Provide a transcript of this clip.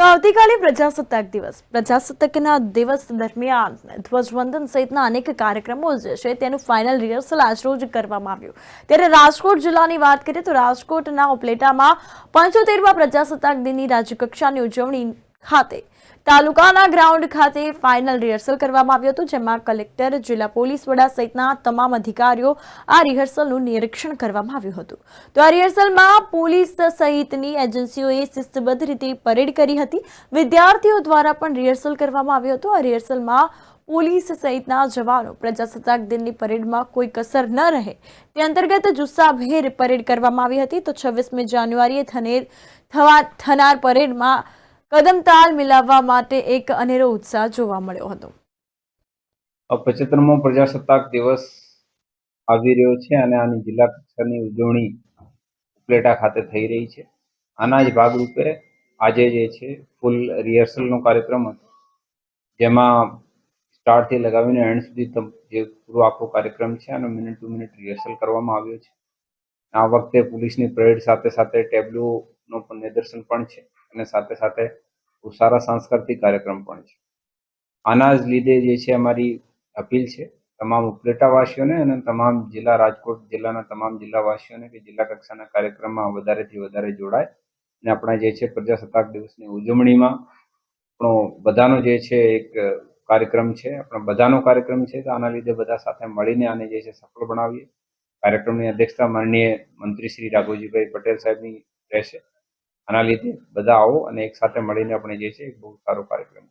તો આવતીકાલે પ્રજાસત્તાકના દિવસ દરમિયાન ધ્વજવંદન સહિતના અનેક કાર્યક્રમો જે છે તેનું ફાઇનલ રિહર્સલ આજરોજ કરવામાં આવ્યું। ત્યારે રાજકોટ જિલ્લાની વાત કરીએ તો રાજકોટના ઉપલેટામાં 75મા પ્રજાસત્તાક દિનની રાજ્યકક્ષાની ઉજવણી ખાતે તાલુકાના ગ્રાઉન્ડ ખાતે ફાઇનલ રિહર્સલ કરવામાં આવ્યું હતું, જેમાં કલેક્ટર, જિલ્લા પોલીસ વડા સહિતના તમામ અધિકારીઓ આ રિહર્સલનું નિરીક્ષણ કરવામાં આવ્યું હતું। તો આ રિહર્સલમાં પોલીસ સહિતની એજન્સીઓએ શિસ્તબદ્ધ રીતે પરેડ કરી હતી। વિદ્યાર્થીઓ દ્વારા પણ રિહર્સલ કરવામાં આવ્યું હતું। આ રિહર્સલમાં પોલીસ સહિતના જવાનો પ્રજાસત્તાક દિનની પરેડમાં કોઈ કસર ન રહે તે અંતર્ગત જુસ્સાભેર પરેડ કરવામાં આવી હતી। તો 26મી જાન્યુઆરીએ થનાર પરેડમાં કદમતાલ મિલાવવા માટે એક અનેરો ઉત્સાહ જોવા મળ્યો હતો। 75મો પ્રજાસત્તાક દિવસ આવી રહ્યો છે અને આની જિલ્લા કક્ષાની ઉજવણી ઉપલેટા ખાતે થઈ રહી છે। આના જ ભાગરૂપે આજે જે છે ફૂલ રિહર્સલનો કાર્યક્રમ હતો, જેમાં સ્ટાર્ટથી લગાવીને એન્ડ સુધી જે પૂરો આખો કાર્યક્રમ છે આનો મિનિટ ટુ મિનિટ રિહર્સલ કરવામાં આવ્યો છે। આ વખતે પોલીસની પરેડ સાથે સાથે ટેબ્લોનો પણ નિદર્શન પણ છે અને સાથે સાથે સારા સાંસ્કૃતિક કાર્યક્રમ પણ છે। આના જ લીધે જે છે અમારી અપીલ છે તમામ ઉપલેટાવાસીઓને અને તમામ જિલ્લા રાજકોટ જિલ્લાના તમામ જિલ્લાવાસીઓને કે જિલ્લા કક્ષાના કાર્યક્રમમાં વધારેથી વધારે જોડાય અને આપણા જે છે પ્રજાસત્તાક દિવસની ઉજવણીમાં આપણો બધાનો જે છે એક કાર્યક્રમ છે, આપણા બધાનો કાર્યક્રમ છે, તો આના લીધે બધા સાથે મળીને આને જે છે સફળ બનાવીએ। કાર્યક્રમની અધ્યક્ષતા માનનીય મંત્રી શ્રી રાઘવજીભાઈ પટેલ સાહેબની રહેશે। આના લીધે બધા આવો અને એક સાથે મળીને આપણે જે છે બહુ સારો કાર્યક્રમ